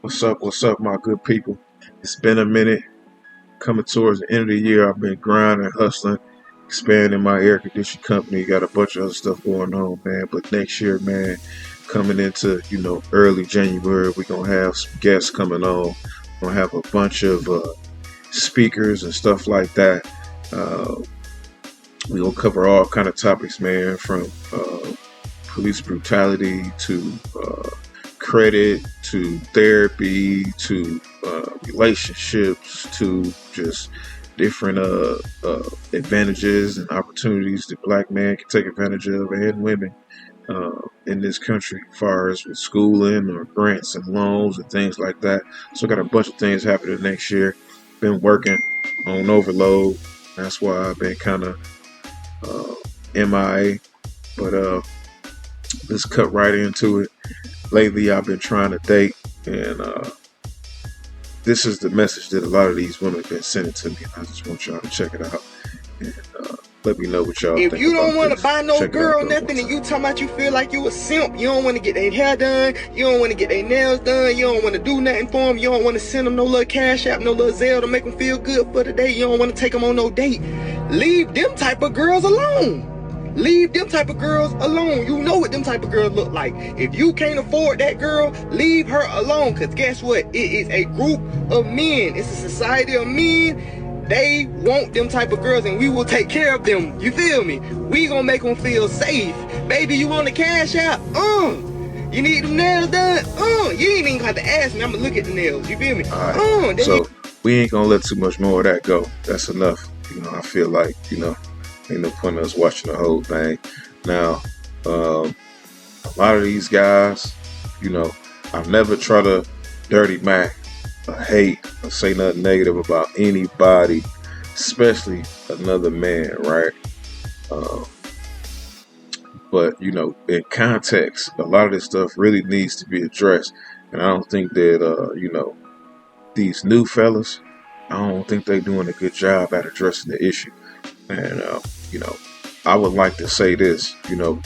What's up, my good people? It's been a minute. Coming towards the end of the year, I've been grinding, hustling, expanding my air conditioning company. Got a bunch of other stuff going on, man. But next year, man, coming into early January, we're gonna have some guests coming on. We're gonna have a bunch of speakers and stuff like that. Uh, we gonna cover all kind of topics, man, from police brutality to credit to therapy to relationships to just different advantages and opportunities that black men can take advantage of and women in this country as far as with schooling or grants and loans and things like that. So I got a bunch of things happening next year. Been working on overload. That's why I've been kind of MIA. But let's cut right into it. Lately, I've been trying to date, and this is the message that a lot of these women have been sending to me. And I just want y'all to check it out and let me know what y'all think. If you don't want to buy no girl nothing and you talking about you feel like you a simp, you don't want to get their hair done, you don't want to get their nails done, you don't want to do nothing for them, you don't want to send them no little cash app, no little Zelle to make them feel good for the day, you don't want to take them on no date, leave them type of girls alone. Leave them type of girls alone. You know what them type of girls look like. If you can't afford that girl, leave her alone. Because guess what? It is a group of men. It's a society of men. They want them type of girls and we will take care of them. You feel me? We gonna make them feel safe. Baby, you want the cash out? You need them nails done? You ain't even have to ask me. I'm gonna look at the nails. You feel me? Alright. So we ain't gonna let too much more of that go. That's enough. I feel like, ain't no point in us watching the whole thing. Now, a lot of these guys, I've never tried to dirty Mac or hate or say nothing negative about anybody, especially another man, right? But, in context, a lot of this stuff really needs to be addressed. And I don't think that, these new fellas, I don't think they're doing a good job at addressing the issue. And, I would like to say this,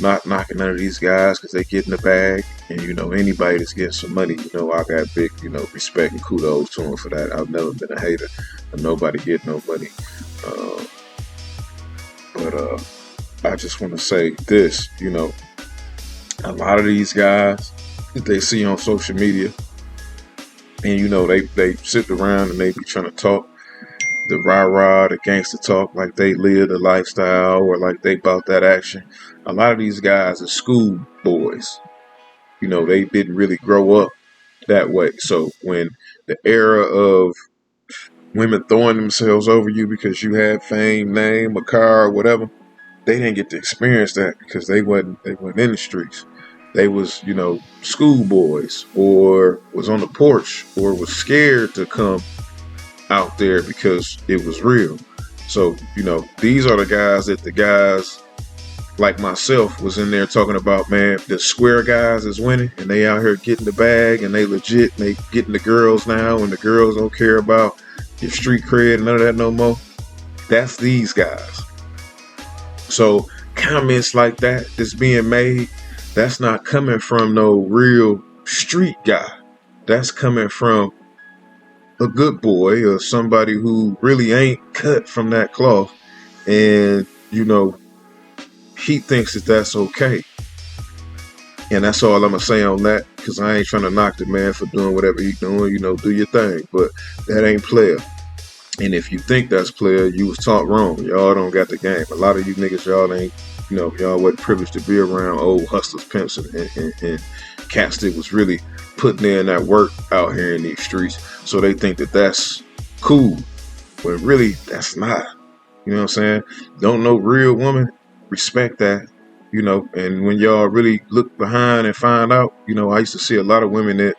not knocking none of these guys because they get in the bag. And, anybody that's getting some money, I got big, respect and kudos to them for that. I've never been a hater of nobody getting no money. But I just want to say this, a lot of these guys that they see on social media and, they sit around and they be trying to talk the rah-rah, the gangster talk, like they live the lifestyle or like they bought that action. A lot of these guys are school boys. They didn't really grow up that way. So when the era of women throwing themselves over you because you had fame, name, a car, or whatever, they didn't get to experience that because they wasn't in the streets. They was, schoolboys or was on the porch or was scared to come out there because it was real. So, these are the guys like myself was in there talking about, man, the square guys is winning and they out here getting the bag and they legit, and they getting the girls now and the girls don't care about your street cred and none of that no more. That's these guys. So comments like that that's being made, that's not coming from no real street guy. That's coming from a good boy or somebody who really ain't cut from that cloth, and he thinks that that's okay. And that's all I'm gonna say on that, because I ain't trying to knock the man for doing whatever he's doing. Do your thing, but that ain't player. And if you think that's player, you was taught wrong. Y'all don't got the game. A lot of you niggas, y'all ain't, y'all wasn't privileged to be around old hustlers, pimps, and cats that was really putting in that work out here in these streets. So they think that that's cool, when really that's not. You know what I'm saying? Don't know real woman, respect that. And when y'all really look behind and find out, I used to see a lot of women that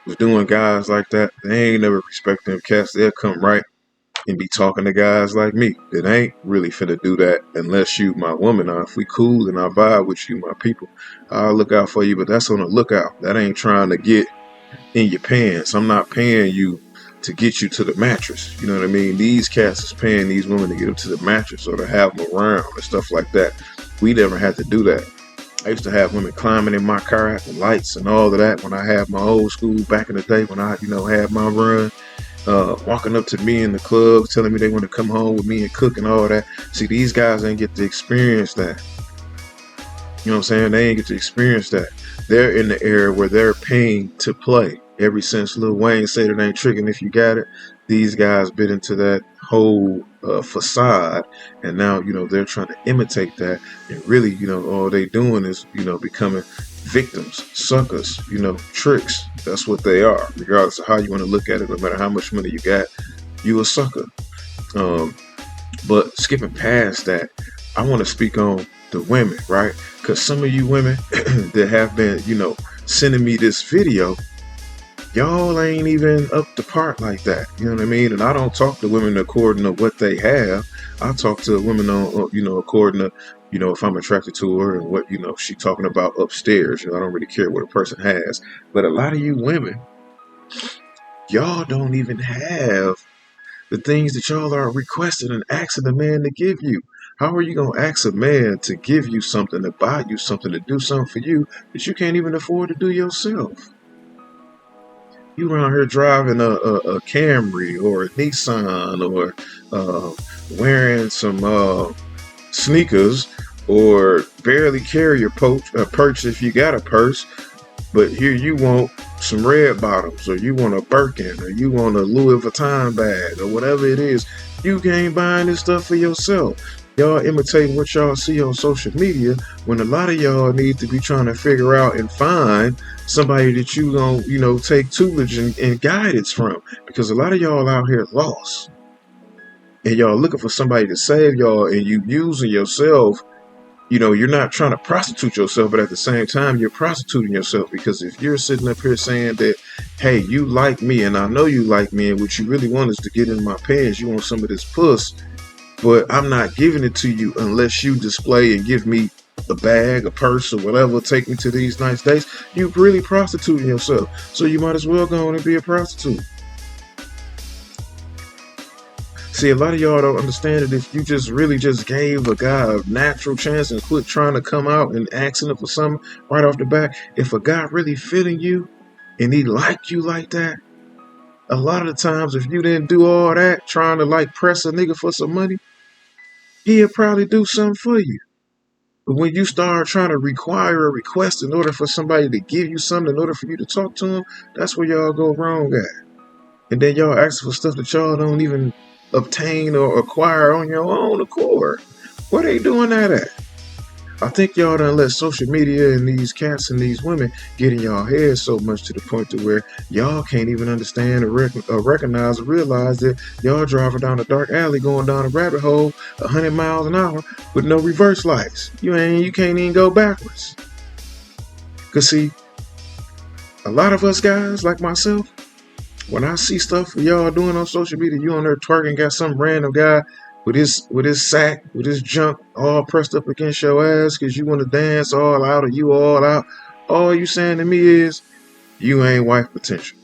was doing guys like that. They ain't never respect them cats. They'll come right and be talking to guys like me that ain't really finna do that unless you my woman. Or if we cool and I vibe with you, my people, I'll look out for you. But that's on the lookout. That ain't trying to get in your pants. I'm not paying you to get you to the mattress. You know what I mean? These cats is paying these women to get them to the mattress or to have them around and stuff like that. We never had to do that. I used to have women climbing in my car at the lights and all of that when I had my old school back in the day when I, had my run. Walking up to me in the club, telling me they want to come home with me and cook and all that. See, these guys ain't get to experience that. You know what I'm saying? They ain't get to experience that. They're in the era where they're paying to play. Ever since Lil Wayne said it ain't tricking if you got it, these guys bit into that whole facade, and now they're trying to imitate that, and really all they doing is becoming victims, suckers, tricks. That's what they are. Regardless of how you want to look at it, no matter how much money you got, you a sucker. But skipping past that, I want to speak on the women, right? Because some of you women that have been, sending me this video, y'all ain't even up to part like that. You know what I mean? And I don't talk to women according to what they have. I talk to women on, according to, if I'm attracted to her and what, she talking about upstairs. I don't really care what a person has. But a lot of you women, y'all don't even have the things that y'all are requesting and asking a man to give you. How are you going to ask a man to give you something, to buy you something, to do something for you that you can't even afford to do yourself? You around here driving a Camry or a Nissan, or wearing some sneakers, or barely carry your purse if you got a purse, but here you want some red bottoms, or you want a Birkin, or you want a Louis Vuitton bag, or whatever it is. You can't buy this stuff for yourself. Y'all imitating what y'all see on social media, when a lot of y'all need to be trying to figure out and find somebody that you gonna, take tutelage and guidance from. Because a lot of y'all out here lost, and y'all looking for somebody to save y'all, and you using yourself. You're not trying to prostitute yourself, but at the same time, you're prostituting yourself. Because if you're sitting up here saying that, hey, you like me, and I know you like me, and what you really want is to get in my pants, you want some of this puss, but I'm not giving it to you unless you display and give me a bag, a purse, or whatever, take me to these nice dates, you're really prostituting yourself. So you might as well go on and be a prostitute. See, a lot of y'all don't understand that if you just really just gave a guy a natural chance and quit trying to come out and asking him for something right off the bat, if a guy really feeling you and he like you like that, a lot of the times if you didn't do all that trying to press a nigga for some money, he'll probably do something for you. But when you start trying to require a request in order for somebody to give you something, in order for you to talk to them, that's where y'all go wrong at. And then y'all ask for stuff that y'all don't even obtain or acquire on your own accord. Where they doing that at? I think y'all done let social media and these cats and these women get in y'all head so much to the point to where y'all can't even understand or recognize or realize that y'all driving down a dark alley going down a rabbit hole 100 miles an hour with no reverse lights. You can't even go backwards. Cause see, a lot of us guys like myself, when I see stuff y'all doing on social media, you on there twerking, got some random guy with his sack, with his junk all pressed up against your ass because you want to dance all out or you all out. All you saying to me is, you ain't wife potential.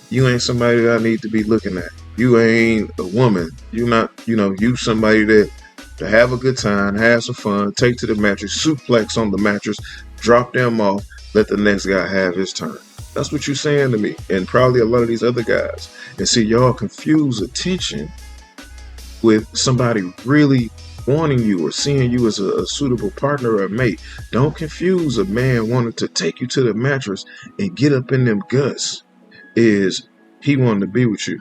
You ain't somebody that I need to be looking at. You ain't a woman. You not, you somebody that to have a good time, have some fun, take to the mattress, suplex on the mattress, drop them off, let the next guy have his turn. That's what you're saying to me, and probably a lot of these other guys. And see, y'all confuse attention with somebody really wanting you or seeing you as a suitable partner or a mate. Don't confuse a man wanting to take you to the mattress and get up in them guts is he wanting to be with you.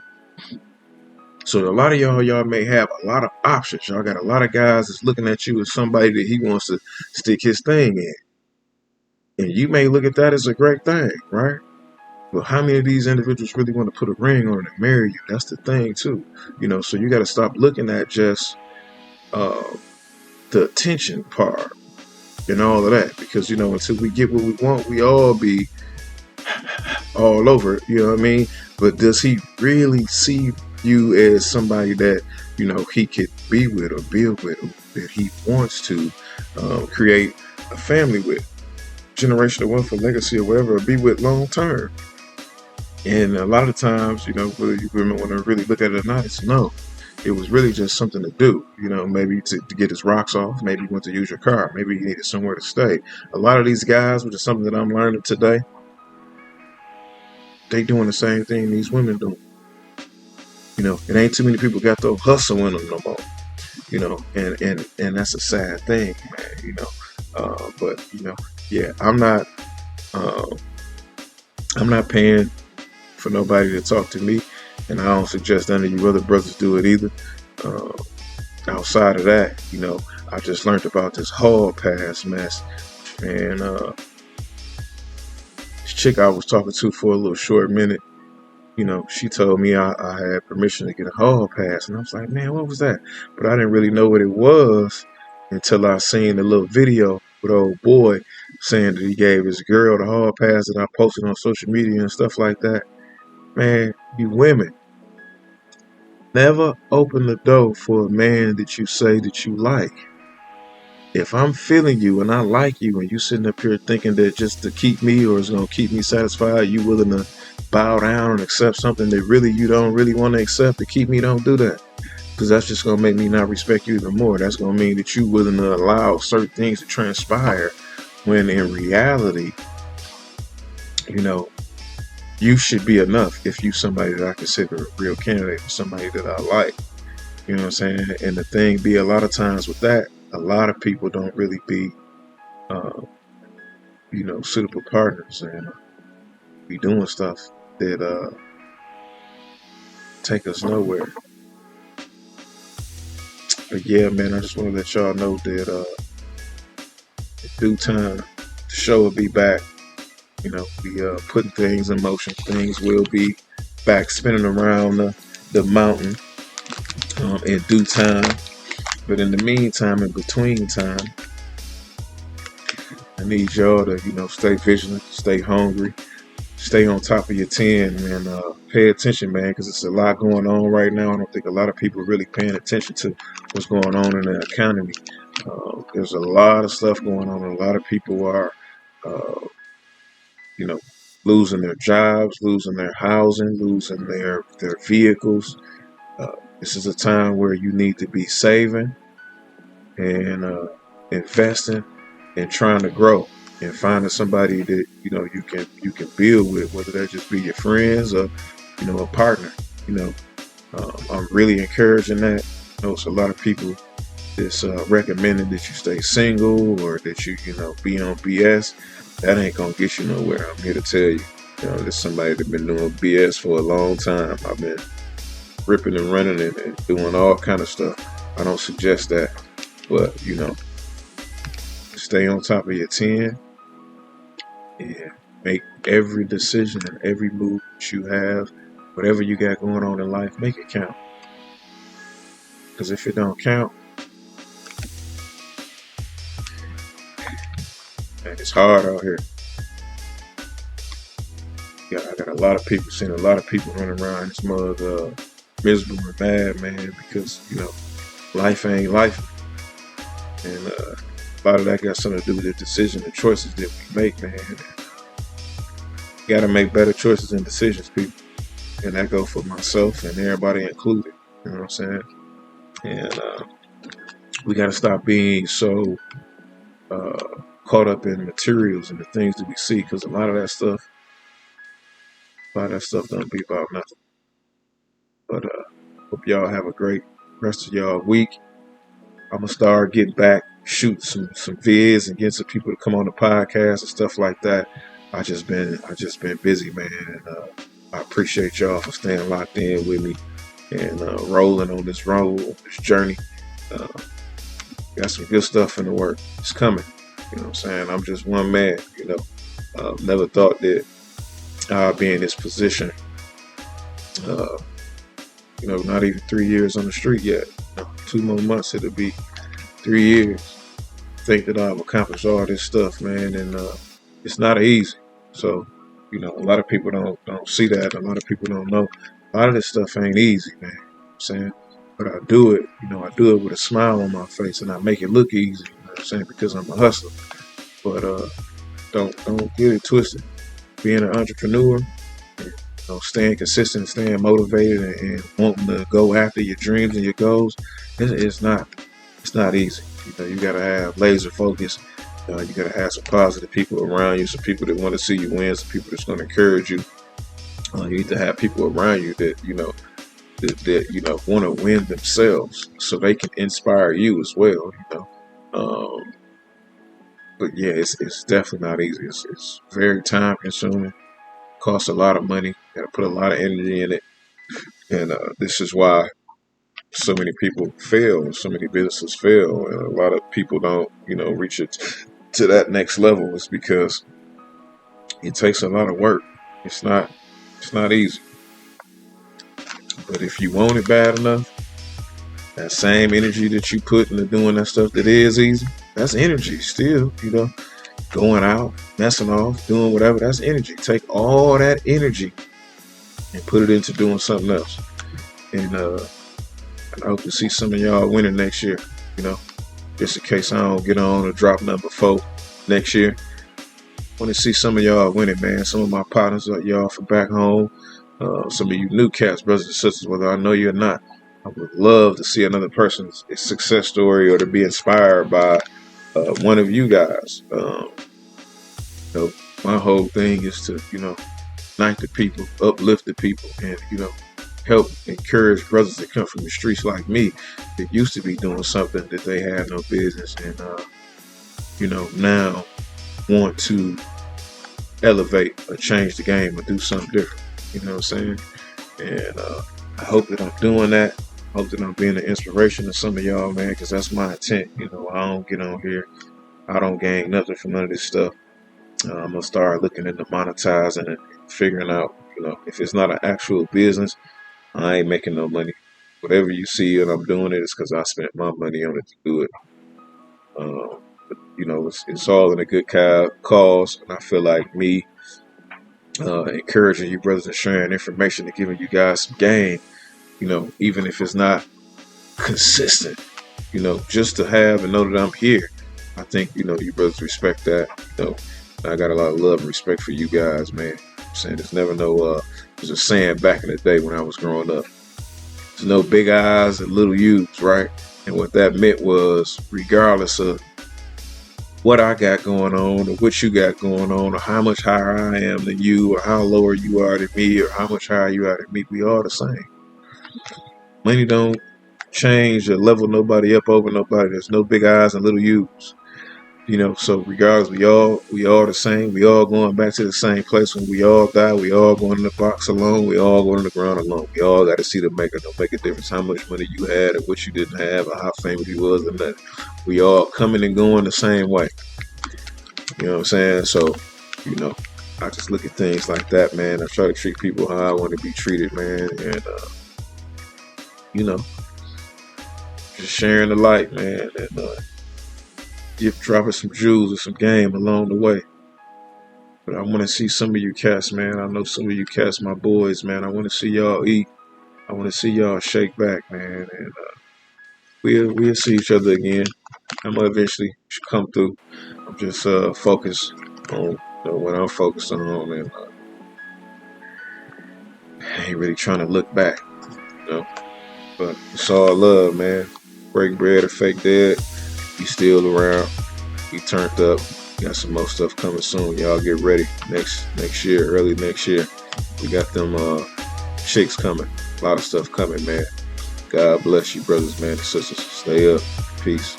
So a lot of y'all may have a lot of options. Y'all got a lot of guys that's looking at you as somebody that he wants to stick his thing in. And you may look at that as a great thing, right? But how many of these individuals really want to put a ring on it and marry you? That's the thing too. So you got to stop looking at just the attention part and all of that. Because, until we get what we want, we all be all over it. You know what I mean? But does he really see you as somebody that, he could be with or build with, or that he wants to create a family with, generational wealth or legacy or whatever, or be with long term? And a lot of times, whether you women want to really look at it or not, it's no. it was really just something to do. Maybe to get his rocks off. Maybe you went to use your car. Maybe you needed somewhere to stay. A lot of these guys, which is something that I'm learning today, they doing the same thing these women doing. It ain't too many people got those hustle in them no more. And that's a sad thing, man. But yeah, I'm not paying for nobody to talk to me, and I don't suggest any of you other brothers do it either. Outside of that, I just learned about this hall pass mess, and this chick I was talking to for a little short minute, she told me I had permission to get a hall pass, and I was like, man, what was that? But I didn't really know what it was until I seen the little video with old boy saying that he gave his girl the hall pass that I posted on social media and stuff like that. Man, you women, never open the door for a man that you say that you like. If I'm feeling you and I like you and you sitting up here thinking that just to keep me or is going to keep me satisfied, you willing to bow down and accept something that really you don't really want to accept to keep me, don't do that. Because that's just going to make me not respect you even more. That's going to mean that you willing to allow certain things to transpire when in reality, you should be enough if you somebody that I consider a real candidate for somebody that I like. You know what I'm saying? And the thing be, a lot of times with that, a lot of people don't really be, suitable partners and be doing stuff that take us nowhere. But yeah, man, I just want to let y'all know that in due time, the show will be back. We putting things in motion. Things will be back spinning around the mountain in due time. But in the meantime, in between time, I need y'all to, stay vigilant, stay hungry, stay on top of your 10, and pay attention, man, because it's a lot going on right now. I don't think a lot of people are really paying attention to what's going on in the economy. There's a lot of stuff going on. A lot of people are, losing their jobs, losing their housing, losing their vehicles. This is a time where you need to be saving and investing and trying to grow and finding somebody that you can build with, whether that just be your friends or a partner. I'm really encouraging that. I know it's a lot of people that's recommending that you stay single or that you be on BS. That ain't gonna get you nowhere. I'm here to tell you, there's somebody that's been doing BS for a long time. I've been ripping and running and doing all kind of stuff. I don't suggest that, but stay on top of your 10 and make every decision and every move that you have, whatever you got going on in life, make it count. Because if it don't count, man, it's hard out here. Yeah, I got seen a lot of people running around this mug miserable and mad, man, because life ain't life, and a lot of that got something to do with the decision and choices that we make, man. You gotta make better choices and decisions, people, and that goes for myself and everybody included. You know what I'm saying? And we gotta stop being so caught up in materials and the things that we see, because a lot of that stuff don't be about nothing. But hope y'all have a great rest of y'all week. I'm gonna start getting back, shoot some vids and get some people to come on the podcast and stuff like that. I just been busy, man, and I appreciate y'all for staying locked in with me and rolling on this journey. Got some good stuff in the work. It's coming. You know what I'm saying? I'm just one man. Never thought that I'd be in this position. Not even 3 years on the street yet. 2 more months, it'll be 3 years. Think that I've accomplished all this stuff, man, and it's not easy. So, a lot of people don't see that. A lot of people don't know. A lot of this stuff ain't easy, man. You know what I'm saying? But I do it, I do it with a smile on my face, and I make it look easy. You know what I'm saying? Because I'm a hustler. But don't get it twisted. Being an entrepreneur, staying consistent, staying motivated, and wanting to go after your dreams and your goals, it's not easy. You gotta have laser focus. You gotta have some positive people around you, some people that want to see you win, some people that's going to encourage you. You need to have people around you that want to win themselves, so they can inspire you as well. But yeah, it's definitely not easy. It's very time consuming, costs a lot of money, got to put a lot of energy in it, and this is why so many people fail, so many businesses fail, and a lot of people don't reach it to that next level. Is because it takes a lot of work. It's not easy. But if you want it bad enough, that same energy that you put into doing that stuff that is easy, that's energy still. Going out, messing off, doing whatever, that's energy. Take all that energy and put it into doing something else. And I hope to see some of y'all winning next year. Just in case I don't get on or drop number 4 next year. I want to see some of y'all winning, man. Some of my partners, y'all from back home, some of you new cats, brothers and sisters, whether I know you or not, I would love to see another person's success story or to be inspired by one of you guys. My whole thing is to, unite the people, uplift the people, and, help encourage brothers that come from the streets like me that used to be doing something that they had no business, and, now want to elevate or change the game or do something different. You know what I'm saying? And I hope that I'm doing that. I hope that I'm being an inspiration to some of y'all, man, because that's my intent. I don't get on here. I don't gain nothing from none of this stuff. I'm going to start looking into monetizing and figuring out, if it's not an actual business, I ain't making no money. Whatever you see and I'm doing it is because I spent my money on it to do it. It's all in a good cause, and I feel like me encouraging you brothers and sharing information and giving you guys some game, even if it's not consistent, just to have and know that I'm here. I think, you brothers respect that. I got a lot of love and respect for you guys, man. I'm saying there's never there's a saying back in the day when I was growing up. There's no big eyes and little U's, right? And what that meant was, regardless of what I got going on or what you got going on or how much higher I am than you or how lower you are than me or how much higher you are than me, we all the same. Money don't change or level nobody up over nobody. There's no big eyes and little U's. So regardless, we all the same. We all going back to the same place. When we all die, we all going in the box alone. We all going in the ground alone. We all got to see the maker. Don't make a difference how much money you had or what you didn't have or how famous you was or nothing. We all coming and going the same way. You know what I'm saying? So, I just look at things like that, man. I try to treat people how I want to be treated, man. And, just sharing the light, man. And, dropping some jewels or some game along the way. But I want to see some of you cats, man. I know some of you cats, my boys, man. I want to see y'all eat. I want to see y'all shake back, man. And we'll see each other again. I'm gonna eventually come through. I'm just focused on what I'm focused on, and I ain't really trying to look back, But it's all love, man. Break bread or fake dead. We still around. We turned up. Got some more stuff coming soon. Y'all get ready. Next year, early next year. We got them chicks coming. A lot of stuff coming, man. God bless you, brothers, man, and sisters. Stay up. Peace.